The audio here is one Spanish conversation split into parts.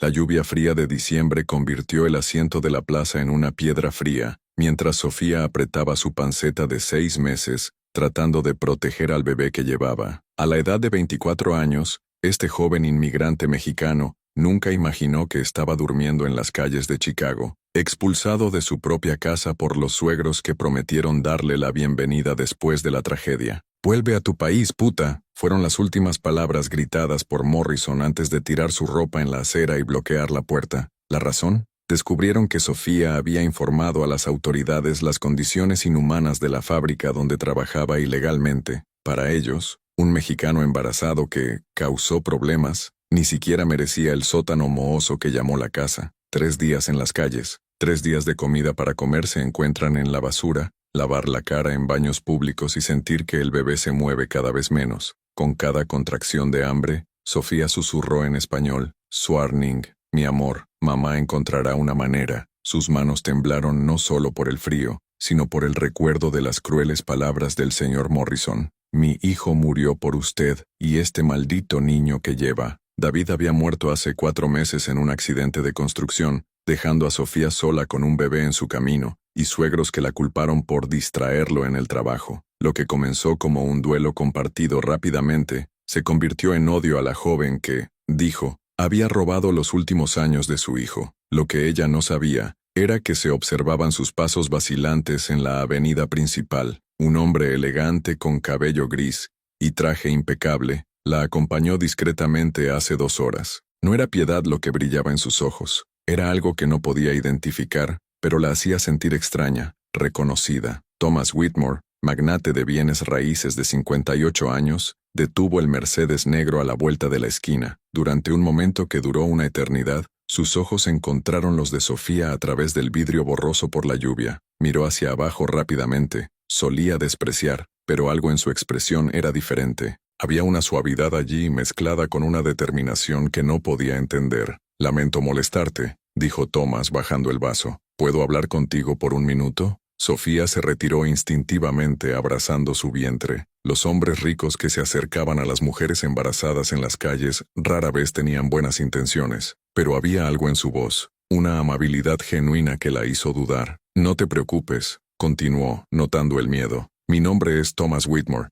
La lluvia fría de diciembre convirtió el asiento de la plaza en una piedra fría, mientras Sofía apretaba su panceta de 6 meses, tratando de proteger al bebé que llevaba. A la edad de 24 años, este joven inmigrante mexicano nunca imaginó que estaba durmiendo en las calles de Chicago, expulsado de su propia casa por los suegros que prometieron darle la bienvenida después de la tragedia. «Vuelve a tu país, puta», fueron las últimas palabras gritadas por Morrison antes de tirar su ropa en la acera y bloquear la puerta. ¿La razón? Descubrieron que Sofía había informado a las autoridades las condiciones inhumanas de la fábrica donde trabajaba ilegalmente. Para ellos, un mexicano embarazado que causó problemas ni siquiera merecía el sótano mohoso que llamó la casa. 3 días en las calles, 3 días de comida para comer se encuentran en la basura, lavar la cara en baños públicos y sentir que el bebé se mueve cada vez menos. Con cada contracción de hambre, Sofía susurró en español: «Swarning, mi amor, mamá encontrará una manera». Sus manos temblaron no solo por el frío, sino por el recuerdo de las crueles palabras del señor Morrison. «Mi hijo murió por usted y este maldito niño que lleva». David había muerto hace 4 meses en un accidente de construcción, dejando a Sofía sola con un bebé en su camino, y suegros que la culparon por distraerlo en el trabajo. Lo que comenzó como un duelo compartido rápidamente, se convirtió en odio a la joven que, dijo, había robado los últimos años de su hijo. Lo que ella no sabía era que se observaban sus pasos vacilantes en la avenida principal. Un hombre elegante con cabello gris y traje impecable la acompañó discretamente hace 2 horas. No era piedad lo que brillaba en sus ojos, era algo que no podía identificar, pero la hacía sentir extraña, reconocida. Thomas Whitmore, magnate de bienes raíces de 58 años, detuvo el Mercedes negro a la vuelta de la esquina. Durante un momento que duró una eternidad, sus ojos encontraron los de Sofía a través del vidrio borroso por la lluvia. Miró hacia abajo rápidamente. Solía despreciar, pero algo en su expresión era diferente. Había una suavidad allí mezclada con una determinación que no podía entender. «Lamento molestarte», dijo Thomas bajando el vaso. «¿Puedo hablar contigo por un minuto?» Sofía se retiró instintivamente abrazando su vientre. Los hombres ricos que se acercaban a las mujeres embarazadas en las calles rara vez tenían buenas intenciones, pero había algo en su voz, una amabilidad genuina que la hizo dudar. «No te preocupes», continuó, notando el miedo. «Mi nombre es Thomas Whitmore.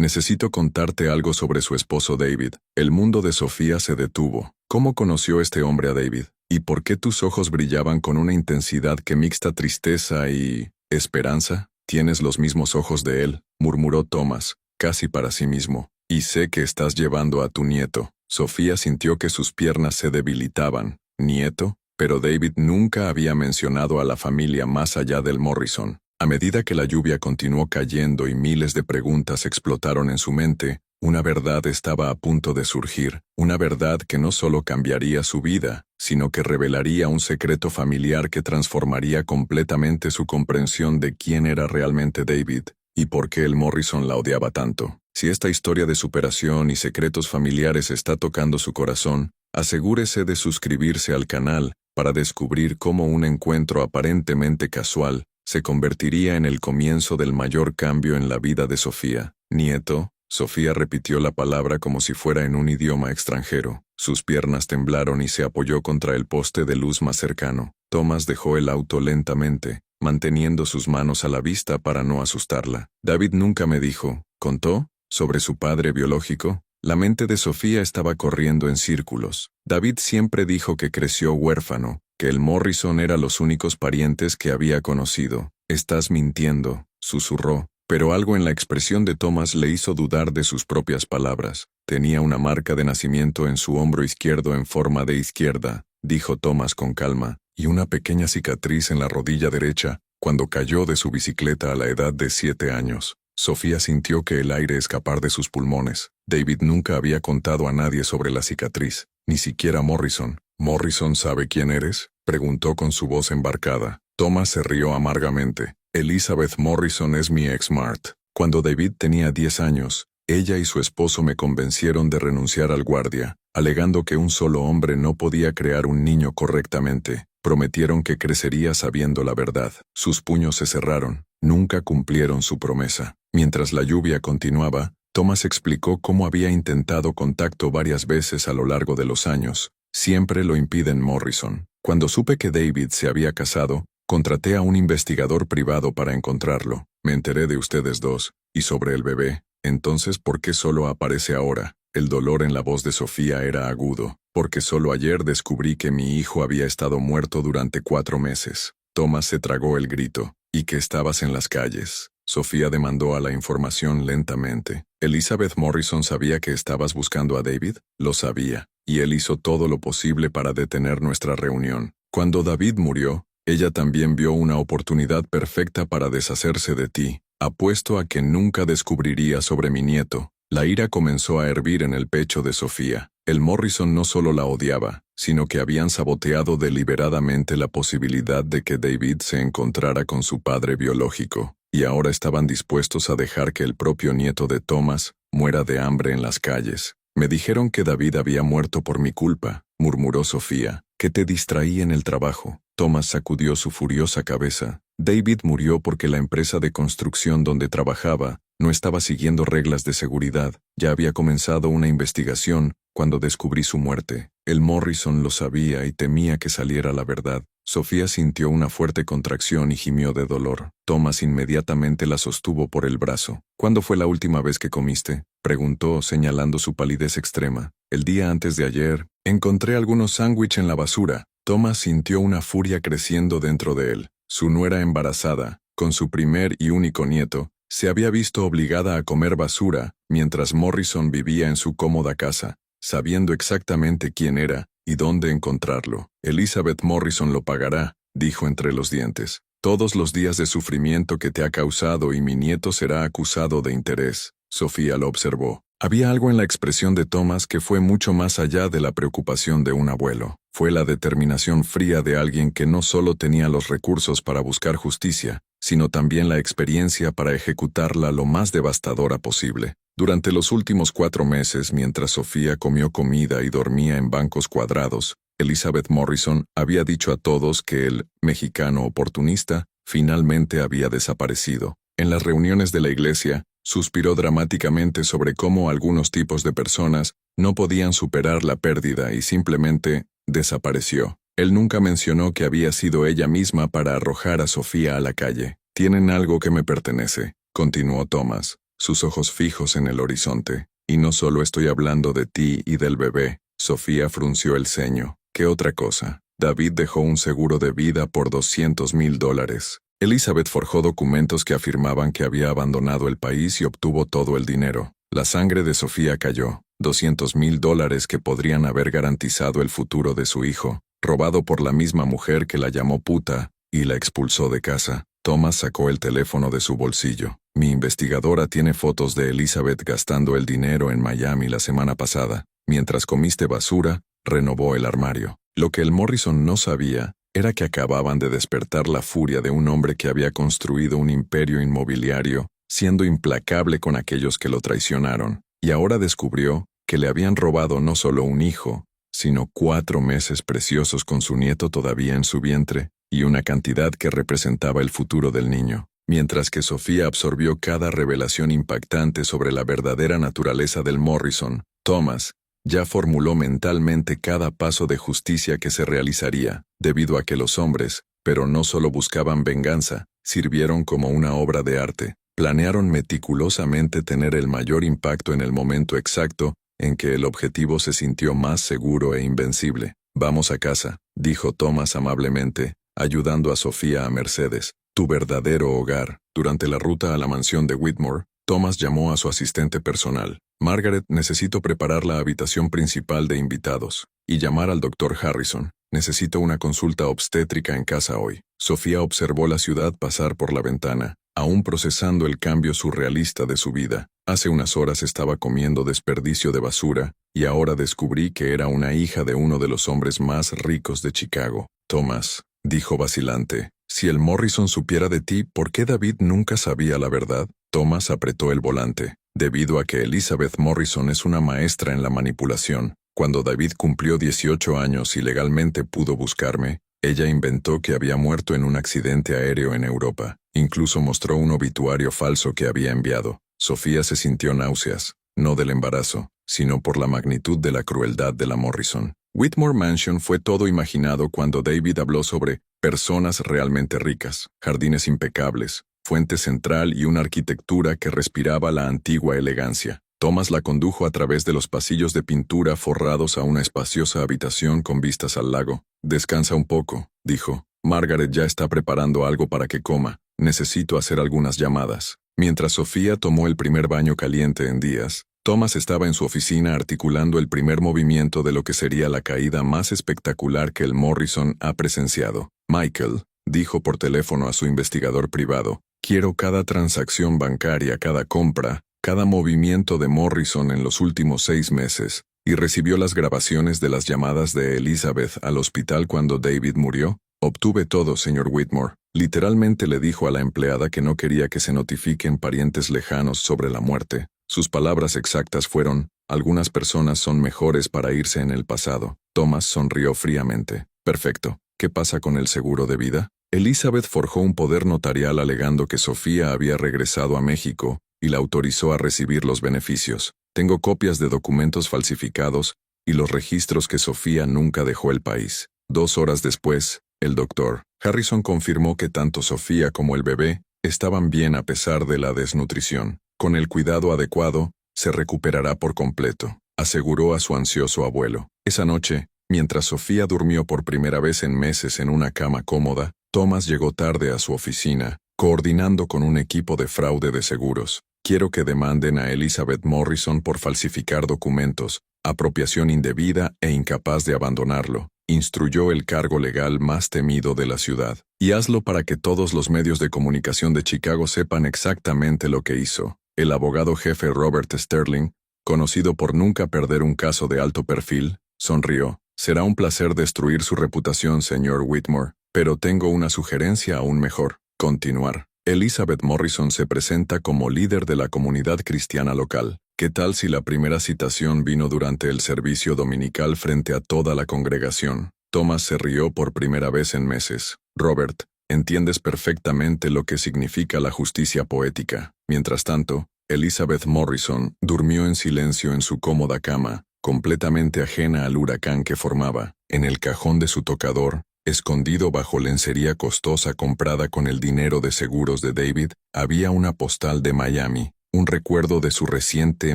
Necesito contarte algo sobre su esposo David». El mundo de Sofía se detuvo. ¿Cómo conoció este hombre a David? ¿Y por qué tus ojos brillaban con una intensidad que mixta tristeza y esperanza? «Tienes los mismos ojos de él», murmuró Thomas, casi para sí mismo. «Y sé que estás llevando a tu nieto». Sofía sintió que sus piernas se debilitaban. ¿Nieto? Pero David nunca había mencionado a la familia más allá del Morrison. A medida que la lluvia continuó cayendo y miles de preguntas explotaron en su mente, una verdad estaba a punto de surgir, una verdad que no solo cambiaría su vida, sino que revelaría un secreto familiar que transformaría completamente su comprensión de quién era realmente David y por qué el Morrison la odiaba tanto. Si esta historia de superación y secretos familiares está tocando su corazón, asegúrese de suscribirse al canal para descubrir cómo un encuentro aparentemente casual se convertiría en el comienzo del mayor cambio en la vida de Sofía. «Nieto». Sofía repitió la palabra como si fuera en un idioma extranjero. Sus piernas temblaron y se apoyó contra el poste de luz más cercano. Thomas dejó el auto lentamente, manteniendo sus manos a la vista para no asustarla. «David nunca me dijo», contó, «sobre su padre biológico». La mente de Sofía estaba corriendo en círculos. David siempre dijo que creció huérfano, que el Morrison era los únicos parientes que había conocido. «Estás mintiendo», susurró, pero algo en la expresión de Thomas le hizo dudar de sus propias palabras. «Tenía una marca de nacimiento en su hombro izquierdo en forma de izquierda», dijo Thomas con calma, «y una pequeña cicatriz en la rodilla derecha cuando cayó de su bicicleta a la edad de 7 años». Sofía sintió que el aire escapar de sus pulmones. David nunca había contado a nadie sobre la cicatriz, ni siquiera Morrison. «¿Morrison sabe quién eres?», preguntó con su voz embarcada. Thomas se rió amargamente. «Elizabeth Morrison es mi ex-Mart. Cuando David tenía 10 años, ella y su esposo me convencieron de renunciar al guardia, alegando que un solo hombre no podía crear un niño correctamente. Prometieron que crecería sabiendo la verdad. Sus puños se cerraron. Nunca cumplieron su promesa». Mientras la lluvia continuaba, Thomas explicó cómo había intentado contacto varias veces a lo largo de los años, Siempre lo impiden, Morrison. Cuando supe que David se había casado, contraté a un investigador privado para encontrarlo. Me enteré de ustedes dos, y sobre el bebé. Entonces, ¿por qué solo aparece ahora? El dolor en la voz de Sofía era agudo, porque solo ayer descubrí que mi hijo había estado muerto durante 4 meses. Thomas se tragó el grito. ¿Y que estabas en las calles? Sofía demandó a la información lentamente. ¿Elizabeth Morrison sabía que estabas buscando a David? Lo sabía, y él hizo todo lo posible para detener nuestra reunión. Cuando David murió, ella también vio una oportunidad perfecta para deshacerse de ti. Apuesto a que nunca descubriría sobre mi nieto. La ira comenzó a hervir en el pecho de Sofía. El Morrison no solo la odiaba, sino que habían saboteado deliberadamente la posibilidad de que David se encontrara con su padre biológico, y ahora estaban dispuestos a dejar que el propio nieto de Thomas muera de hambre en las calles. Me dijeron que David había muerto por mi culpa, murmuró Sofía, que te distraí en el trabajo. Thomas sacudió su furiosa cabeza. David murió porque la empresa de construcción donde trabajaba no estaba siguiendo reglas de seguridad. Ya había comenzado una investigación cuando descubrí su muerte. El Morrison lo sabía y temía que saliera la verdad. Sofía sintió una fuerte contracción y gimió de dolor. Thomas inmediatamente la sostuvo por el brazo. ¿Cuándo fue la última vez que comiste?, preguntó, señalando su palidez extrema. El día antes de ayer. Encontré algunos sándwiches en la basura. Thomas sintió una furia creciendo dentro de él. Su nuera embarazada, con su primer y único nieto, se había visto obligada a comer basura mientras Morrison vivía en su cómoda casa, sabiendo exactamente quién era y dónde encontrarlo. Elizabeth Morrison lo pagará, dijo entre los dientes. Todos los días de sufrimiento que te ha causado y mi nieto será acusado de interés. Sofía lo observó. Había algo en la expresión de Thomas que fue mucho más allá de la preocupación de un abuelo. Fue la determinación fría de alguien que no solo tenía los recursos para buscar justicia, sino también la experiencia para ejecutarla lo más devastadora posible. Durante los últimos 4 meses, mientras Sofía comió comida y dormía en bancos cuadrados, Elizabeth Morrison había dicho a todos que el mexicano oportunista finalmente había desaparecido. En las reuniones de la iglesia, suspiró dramáticamente sobre cómo algunos tipos de personas no podían superar la pérdida y simplemente desapareció. Él nunca mencionó que había sido ella misma para arrojar a Sofía a la calle. «Tienen algo que me pertenece», continuó Thomas, sus ojos fijos en el horizonte. «Y no solo estoy hablando de ti y del bebé». Sofía frunció el ceño. «¿Qué otra cosa?» David dejó un seguro de vida por $200,000. Elizabeth forjó documentos que afirmaban que había abandonado el país y obtuvo todo el dinero. La sangre de Sofía cayó. $200,000 que podrían haber garantizado el futuro de su hijo, robado por la misma mujer que la llamó puta y la expulsó de casa. Thomas sacó el teléfono de su bolsillo. «Mi investigadora tiene fotos de Elizabeth gastando el dinero en Miami la semana pasada. Mientras comiste basura, renovó el armario». Lo que el Morrison no sabía era que acababan de despertar la furia de un hombre que había construido un imperio inmobiliario, siendo implacable con aquellos que lo traicionaron, y ahora descubrió que le habían robado no solo un hijo, sino 4 meses preciosos con su nieto todavía en su vientre, y una cantidad que representaba el futuro del niño. Mientras que Sofía absorbió cada revelación impactante sobre la verdadera naturaleza del Morrison, Thomas ya formuló mentalmente cada paso de justicia que se realizaría, debido a que los hombres, pero no solo buscaban venganza, sirvieron como una obra de arte. Planearon meticulosamente tener el mayor impacto en el momento exacto en que el objetivo se sintió más seguro e invencible. «Vamos a casa», dijo Thomas amablemente, ayudando a Sofía a Mercedes, «tu verdadero hogar». Durante la ruta a la mansión de Whitmore, Thomas llamó a su asistente personal. «Margaret, necesito preparar la habitación principal de invitados y llamar al Dr. Harrison. Necesito una consulta obstétrica en casa hoy». Sofía observó la ciudad pasar por la ventana, aún procesando el cambio surrealista de su vida. Hace unas horas estaba comiendo desperdicio de basura, y ahora descubrí que era una hija de uno de los hombres más ricos de Chicago. «Thomas», dijo vacilante, «si el Morrison supiera de ti, ¿por qué David nunca sabía la verdad?» Thomas apretó el volante. «Debido a que Elizabeth Morrison es una maestra en la manipulación. Cuando David cumplió 18 años y legalmente pudo buscarme, ella inventó que había muerto en un accidente aéreo en Europa. Incluso mostró un obituario falso que había enviado». Sofía se sintió náuseas, no del embarazo, sino por la magnitud de la crueldad de la Morrison. Whitmore Mansion fue todo imaginado cuando David habló sobre personas realmente ricas, jardines impecables, fuente central y una arquitectura que respiraba la antigua elegancia. Thomas la condujo a través de los pasillos de pintura forrados a una espaciosa habitación con vistas al lago. Descansa un poco, dijo. Margaret ya está preparando algo para que coma. Necesito hacer algunas llamadas. Mientras Sofía tomó el primer baño caliente en días, Thomas estaba en su oficina articulando el primer movimiento de lo que sería la caída más espectacular que el Morrison ha presenciado. Michael, dijo por teléfono a su investigador privado, quiero cada transacción bancaria, cada compra, cada movimiento de Morrison en los últimos 6 meses, y recibió las grabaciones de las llamadas de Elizabeth al hospital cuando David murió. Obtuve todo, señor Whitmore. Literalmente le dijo a la empleada que no quería que se notifiquen parientes lejanos sobre la muerte. Sus palabras exactas fueron, algunas personas son mejores para irse en el pasado. Thomas sonrió fríamente. Perfecto. ¿Qué pasa con el seguro de vida? Elizabeth forjó un poder notarial alegando que Sofía había regresado a México y la autorizó a recibir los beneficios. Tengo copias de documentos falsificados y los registros que Sofía nunca dejó el país. 2 horas después, el doctor Harrison confirmó que tanto Sofía como el bebé estaban bien a pesar de la desnutrición. Con el cuidado adecuado, se recuperará por completo, aseguró a su ansioso abuelo. Esa noche, mientras Sofía durmió por primera vez en meses en una cama cómoda, Thomas llegó tarde a su oficina, coordinando con un equipo de fraude de seguros. Quiero que demanden a Elizabeth Morrison por falsificar documentos, apropiación indebida e incapaz de abandonarlo, instruyó el cargo legal más temido de la ciudad. Y hazlo para que todos los medios de comunicación de Chicago sepan exactamente lo que hizo. El abogado jefe Robert Sterling, conocido por nunca perder un caso de alto perfil, sonrió. Será un placer destruir su reputación, señor Whitmore, pero tengo una sugerencia aún mejor. Continuar. Elizabeth Morrison se presenta como líder de la comunidad cristiana local. ¿Qué tal si la primera citación vino durante el servicio dominical frente a toda la congregación? Thomas se rió por primera vez en meses. Robert, entiendes perfectamente lo que significa la justicia poética. Mientras tanto, Elizabeth Morrison durmió en silencio en su cómoda cama, completamente ajena al huracán que formaba. En el cajón de su tocador, escondido bajo lencería costosa comprada con el dinero de seguros de David, había una postal de Miami, un recuerdo de su reciente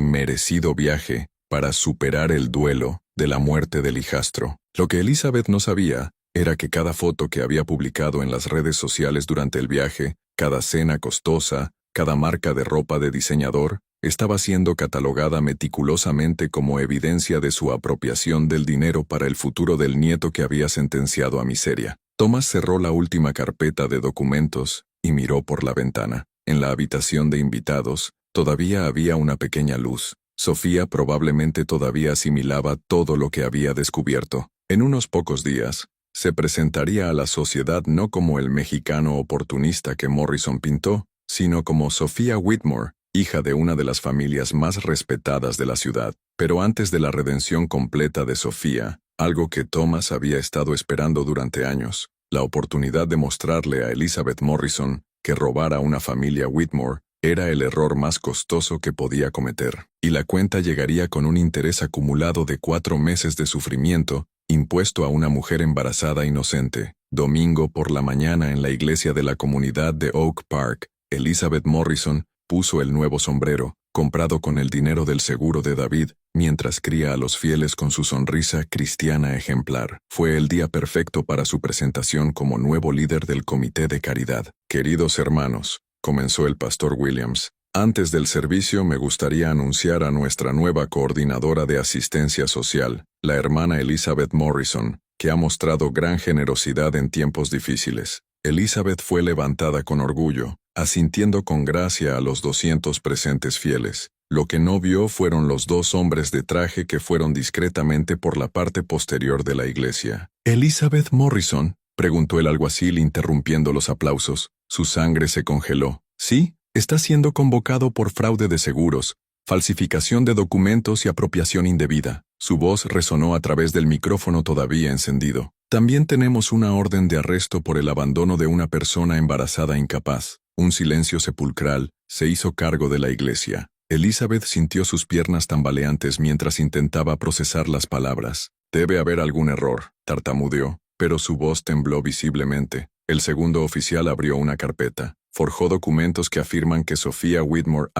merecido viaje para superar el duelo de la muerte del hijastro. Lo que Elizabeth no sabía era que cada foto que había publicado en las redes sociales durante el viaje, cada cena costosa, cada marca de ropa de diseñador, estaba siendo catalogada meticulosamente como evidencia de su apropiación del dinero para el futuro del nieto que había sentenciado a miseria. Thomas cerró la última carpeta de documentos y miró por la ventana. En la habitación de invitados, todavía había una pequeña luz. Sofía probablemente todavía asimilaba todo lo que había descubierto. En unos pocos días, se presentaría a la sociedad no como el mexicano oportunista que Morrison pintó, sino como Sofía Whitmore, hija de una de las familias más respetadas de la ciudad. Pero antes de la redención completa de Sofía, algo que Thomas había estado esperando durante años, la oportunidad de mostrarle a Elizabeth Morrison que robar a una familia Whitmore era el error más costoso que podía cometer, y la cuenta llegaría con un interés acumulado de 4 meses de sufrimiento, impuesto a una mujer embarazada inocente. Domingo por la mañana en la iglesia de la comunidad de Oak Park, Elizabeth Morrison puso el nuevo sombrero, comprado con el dinero del seguro de David, mientras cría a los fieles con su sonrisa cristiana ejemplar. Fue el día perfecto para su presentación como nuevo líder del comité de caridad. Queridos hermanos, comenzó el pastor Williams, antes del servicio me gustaría anunciar a nuestra nueva coordinadora de asistencia social, la hermana Elizabeth Morrison, que ha mostrado gran generosidad en tiempos difíciles. Elizabeth fue levantada con orgullo, asintiendo con gracia a los 200 presentes fieles. Lo que no vio fueron los 2 hombres de traje que fueron discretamente por la parte posterior de la iglesia. «¿Elizabeth Morrison?», preguntó el alguacil interrumpiendo los aplausos. Su sangre se congeló. «Sí, está siendo convocado por fraude de seguros, falsificación de documentos y apropiación indebida». Su voz resonó a través del micrófono todavía encendido. «También tenemos una orden de arresto por el abandono de una persona embarazada incapaz». Un silencio sepulcral se hizo cargo de la iglesia. Elizabeth sintió sus piernas tambaleantes mientras intentaba procesar las palabras. Debe haber algún error, tartamudeó, pero su voz tembló visiblemente. El segundo oficial abrió una carpeta. Forjó documentos que afirman que Sophia Whitmore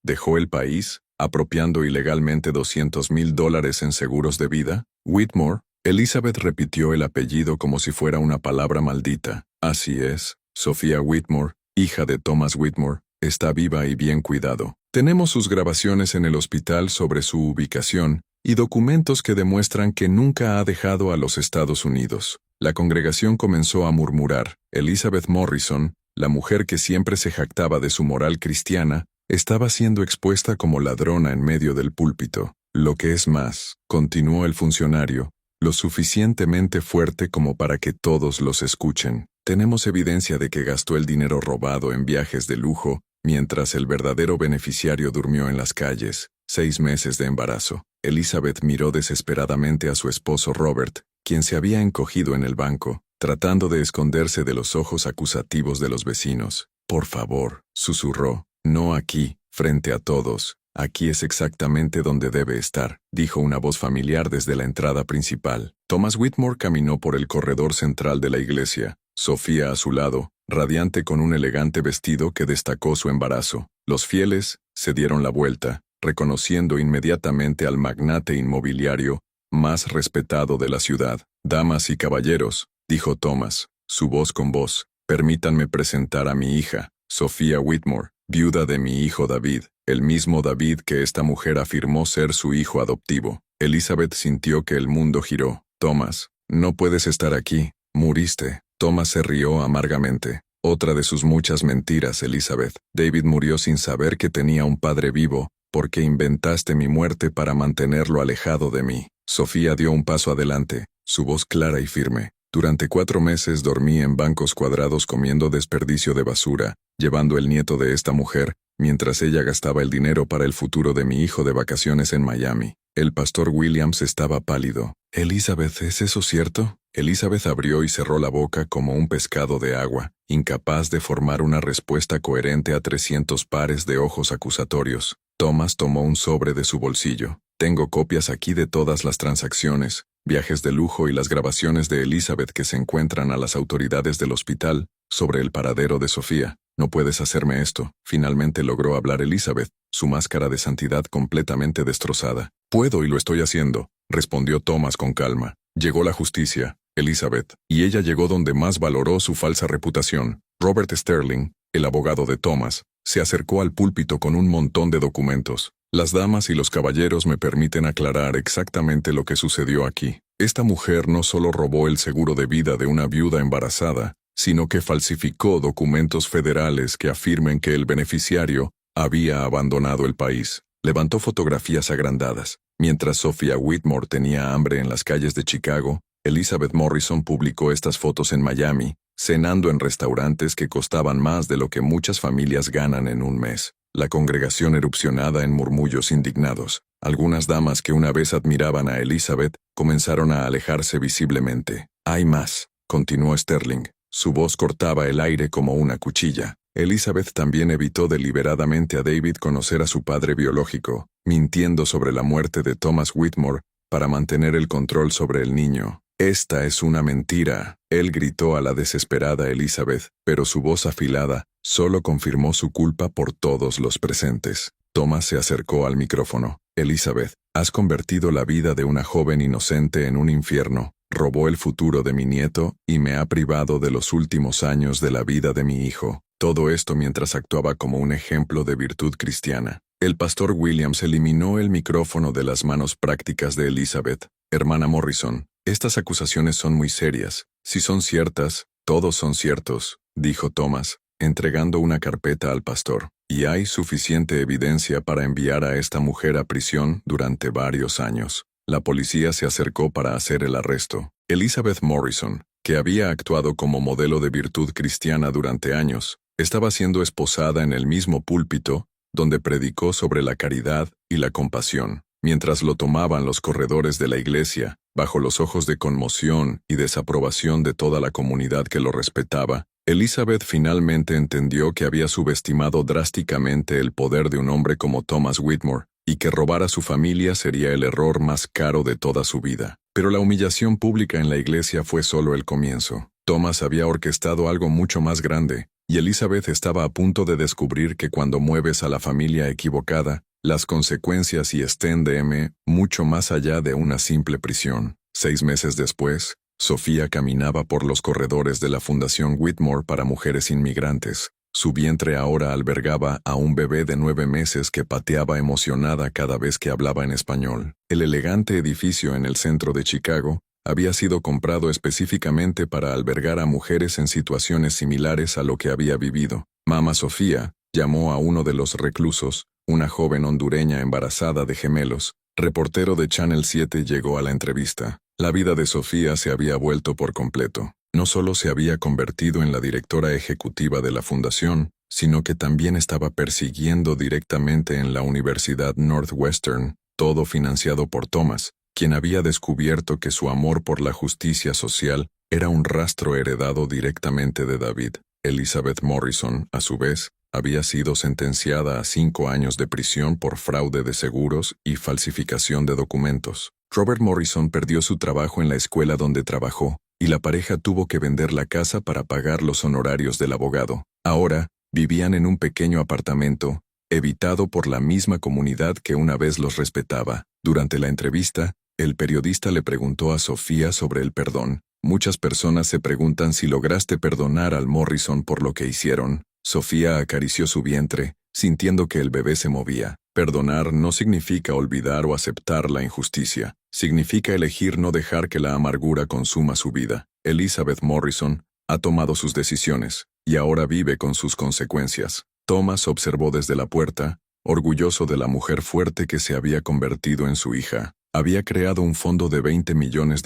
dejó el país, apropiando ilegalmente $200,000 en seguros de vida. Whitmore. Elizabeth repitió el apellido como si fuera una palabra maldita. Así es, Sophia Whitmore, hija de Thomas Whitmore, está viva y bien cuidado. Tenemos sus grabaciones en el hospital sobre su ubicación y documentos que demuestran que nunca ha dejado a los Estados Unidos. La congregación comenzó a murmurar. Elizabeth Morrison, la mujer que siempre se jactaba de su moral cristiana, estaba siendo expuesta como ladrona en medio del púlpito. Lo que es más, continuó el funcionario, lo suficientemente fuerte como para que todos los escuchen. Tenemos evidencia de que gastó el dinero robado en viajes de lujo, mientras el verdadero beneficiario durmió en las calles. 6 meses de embarazo. Elizabeth miró desesperadamente a su esposo Robert, quien se había encogido en el banco, tratando de esconderse de los ojos acusativos de los vecinos. Por favor, susurró, no aquí, frente a todos. Aquí es exactamente donde debe estar, dijo una voz familiar desde la entrada principal. Thomas Whitmore caminó por el corredor central de la iglesia, Sofía a su lado, radiante con un elegante vestido que destacó su embarazo. Los fieles se dieron la vuelta, reconociendo inmediatamente al magnate inmobiliario más respetado de la ciudad. Damas y caballeros, dijo Thomas, su voz con voz, permítanme presentar a mi hija, Sophia Whitmore, viuda de mi hijo David, el mismo David que esta mujer afirmó ser su hijo adoptivo. Elizabeth sintió que el mundo giró. Thomas, no puedes estar aquí, muriste. Thomas se rió amargamente. Otra de sus muchas mentiras, Elizabeth. David murió sin saber que tenía un padre vivo, porque inventaste mi muerte para mantenerlo alejado de mí. Sofía dio un paso adelante, su voz clara y firme. Durante 4 meses dormí en bancos cuadrados comiendo desperdicio de basura, llevando el nieto de esta mujer, mientras ella gastaba el dinero para el futuro de mi hijo de vacaciones en Miami. El pastor Williams estaba pálido. Elizabeth, ¿es eso cierto? Elizabeth abrió y cerró la boca como un pescado de agua, incapaz de formar una respuesta coherente a 300 pares de ojos acusatorios. Thomas tomó un sobre de su bolsillo. Tengo copias aquí de todas las transacciones, viajes de lujo y las grabaciones de Elizabeth que se encuentran a las autoridades del hospital sobre el paradero de Sofía. No puedes hacerme esto. Finalmente logró hablar Elizabeth, su máscara de santidad completamente destrozada. Puedo y lo estoy haciendo, respondió Thomas con calma. Llegó la justicia, Elizabeth, y ella llegó donde más valoró su falsa reputación. Robert Sterling, el abogado de Thomas, se acercó al púlpito con un montón de documentos. Las damas y los caballeros me permiten aclarar exactamente lo que sucedió aquí. Esta mujer no solo robó el seguro de vida de una viuda embarazada, sino que falsificó documentos federales que afirmen que el beneficiario había abandonado el país. Levantó fotografías agrandadas. Mientras Sophia Whitmore tenía hambre en las calles de Chicago, Elizabeth Morrison publicó estas fotos en Miami, cenando en restaurantes que costaban más de lo que muchas familias ganan en un mes. La congregación erupcionada en murmullos indignados. Algunas damas que una vez admiraban a Elizabeth comenzaron a alejarse visiblemente. Hay más, continuó Sterling. Su voz cortaba el aire como una cuchilla. Elizabeth también evitó deliberadamente a David conocer a su padre biológico, mintiendo sobre la muerte de Thomas Whitmore para mantener el control sobre el niño. Esta es una mentira, él gritó a la desesperada Elizabeth, pero su voz afilada solo confirmó su culpa por todos los presentes. Thomas se acercó al micrófono. Elizabeth, has convertido la vida de una joven inocente en un infierno. Robó el futuro de mi nieto y me ha privado de los últimos años de la vida de mi hijo. Todo esto mientras actuaba como un ejemplo de virtud cristiana. El pastor Williams eliminó el micrófono de las manos prácticas de Elizabeth. Hermana Morrison, estas acusaciones son muy serias. Si son ciertas, todos son ciertos, dijo Thomas, entregando una carpeta al pastor. Y hay suficiente evidencia para enviar a esta mujer a prisión durante varios años. La policía se acercó para hacer el arresto. Elizabeth Morrison, que había actuado como modelo de virtud cristiana durante años, estaba siendo esposada en el mismo púlpito donde predicó sobre la caridad y la compasión. Mientras lo tomaban los corredores de la iglesia, bajo los ojos de conmoción y desaprobación de toda la comunidad que lo respetaba, Elizabeth finalmente entendió que había subestimado drásticamente el poder de un hombre como Thomas Whitmore, y que robar a su familia sería el error más caro de toda su vida. Pero la humillación pública en la iglesia fue solo el comienzo. Thomas había orquestado algo mucho más grande, y Elizabeth estaba a punto de descubrir que cuando mueves a la familia equivocada, las consecuencias y extienden mucho más allá de una simple prisión. 6 meses después, Sofía caminaba por los corredores de la Fundación Whitmore para Mujeres Inmigrantes. Su vientre ahora albergaba a un bebé de 9 meses que pateaba emocionada cada vez que hablaba en español. El elegante edificio en el centro de Chicago había sido comprado específicamente para albergar a mujeres en situaciones similares a lo que había vivido. Mamá Sofía llamó a uno de los reclusos, una joven hondureña embarazada de gemelos. Reportero de Channel 7 llegó a la entrevista. La vida de Sofía se había vuelto por completo. No solo se había convertido en la directora ejecutiva de la fundación, sino que también estaba persiguiendo directamente en la Universidad Northwestern, todo financiado por Thomas, quien había descubierto que su amor por la justicia social era un rastro heredado directamente de David. Elizabeth Morrison, a su vez, había sido sentenciada a 5 años de prisión por fraude de seguros y falsificación de documentos. Robert Morrison perdió su trabajo en la escuela donde trabajó, y la pareja tuvo que vender la casa para pagar los honorarios del abogado. Ahora, vivían en un pequeño apartamento, evitado por la misma comunidad que una vez los respetaba. Durante la entrevista, el periodista le preguntó a Sofía sobre el perdón. Muchas personas se preguntan si lograste perdonar al Morrison por lo que hicieron. Sofía acarició su vientre, sintiendo que el bebé se movía. Perdonar no significa olvidar o aceptar la injusticia. Significa elegir no dejar que la amargura consuma su vida. Elizabeth Morrison ha tomado sus decisiones, y ahora vive con sus consecuencias. Thomas observó desde la puerta, orgulloso de la mujer fuerte que se había convertido en su hija. Había creado un fondo de $20 millones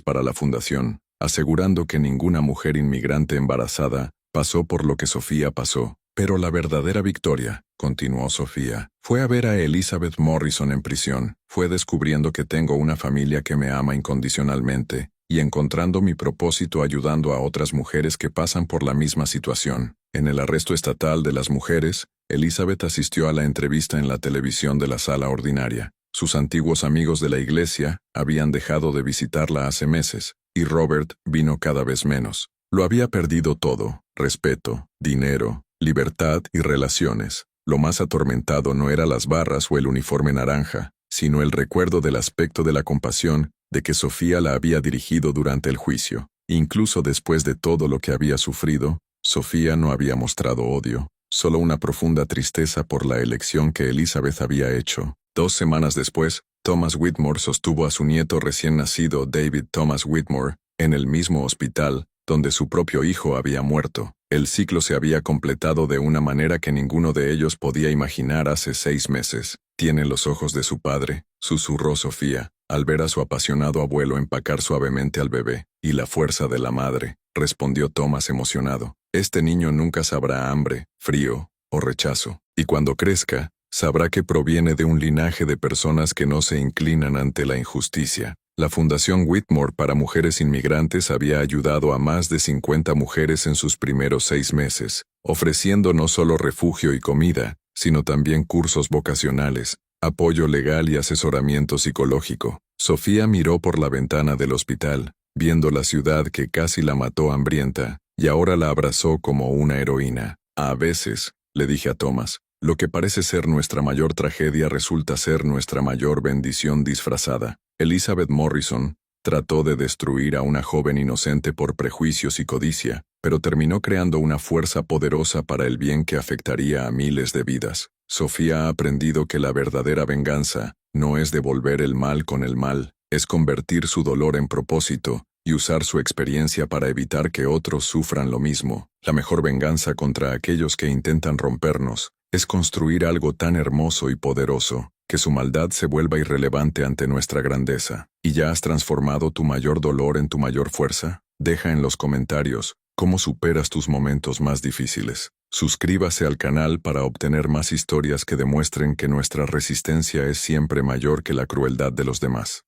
para la fundación, asegurando que ninguna mujer inmigrante embarazada pasó por lo que Sofía pasó. Pero la verdadera victoria, continuó Sofía, fue a ver a Elizabeth Morrison en prisión. Fue descubriendo que tengo una familia que me ama incondicionalmente, y encontrando mi propósito ayudando a otras mujeres que pasan por la misma situación. En el arresto estatal de las mujeres, Elizabeth asistió a la entrevista en la televisión de la sala ordinaria. Sus antiguos amigos de la iglesia habían dejado de visitarla hace meses, y Robert vino cada vez menos. Lo había perdido todo: respeto, dinero, libertad y relaciones. Lo más atormentado no era las barras o el uniforme naranja, sino el recuerdo del aspecto de la compasión de que Sofía la había dirigido durante el juicio. Incluso después de todo lo que había sufrido, Sofía no había mostrado odio, solo una profunda tristeza por la elección que Elizabeth había hecho. 2 semanas después, Thomas Whitmore sostuvo a su nieto recién nacido, David Thomas Whitmore, en el mismo hospital donde su propio hijo había muerto. El ciclo se había completado de una manera que ninguno de ellos podía imaginar hace 6 meses. «Tiene los ojos de su padre», susurró Sofía, al ver a su apasionado abuelo empacar suavemente al bebé. «Y la fuerza de la madre», respondió Thomas emocionado. «Este niño nunca sabrá hambre, frío o rechazo. Y cuando crezca, sabrá que proviene de un linaje de personas que no se inclinan ante la injusticia». La Fundación Whitmore para Mujeres Inmigrantes había ayudado a más de 50 mujeres en sus primeros 6 meses, ofreciendo no solo refugio y comida, sino también cursos vocacionales, apoyo legal y asesoramiento psicológico. Sofía miró por la ventana del hospital, viendo la ciudad que casi la mató hambrienta, y ahora la abrazó como una heroína. «A veces», le dije a Thomas, «lo que parece ser nuestra mayor tragedia resulta ser nuestra mayor bendición disfrazada». Elizabeth Morrison trató de destruir a una joven inocente por prejuicios y codicia, pero terminó creando una fuerza poderosa para el bien que afectaría a miles de vidas. Sofía ha aprendido que la verdadera venganza no es devolver el mal con el mal, es convertir su dolor en propósito y usar su experiencia para evitar que otros sufran lo mismo. La mejor venganza contra aquellos que intentan rompernos es construir algo tan hermoso y poderoso que su maldad se vuelva irrelevante ante nuestra grandeza. ¿Y ya has transformado tu mayor dolor en tu mayor fuerza? Deja en los comentarios cómo superas tus momentos más difíciles. Suscríbase al canal para obtener más historias que demuestren que nuestra resistencia es siempre mayor que la crueldad de los demás.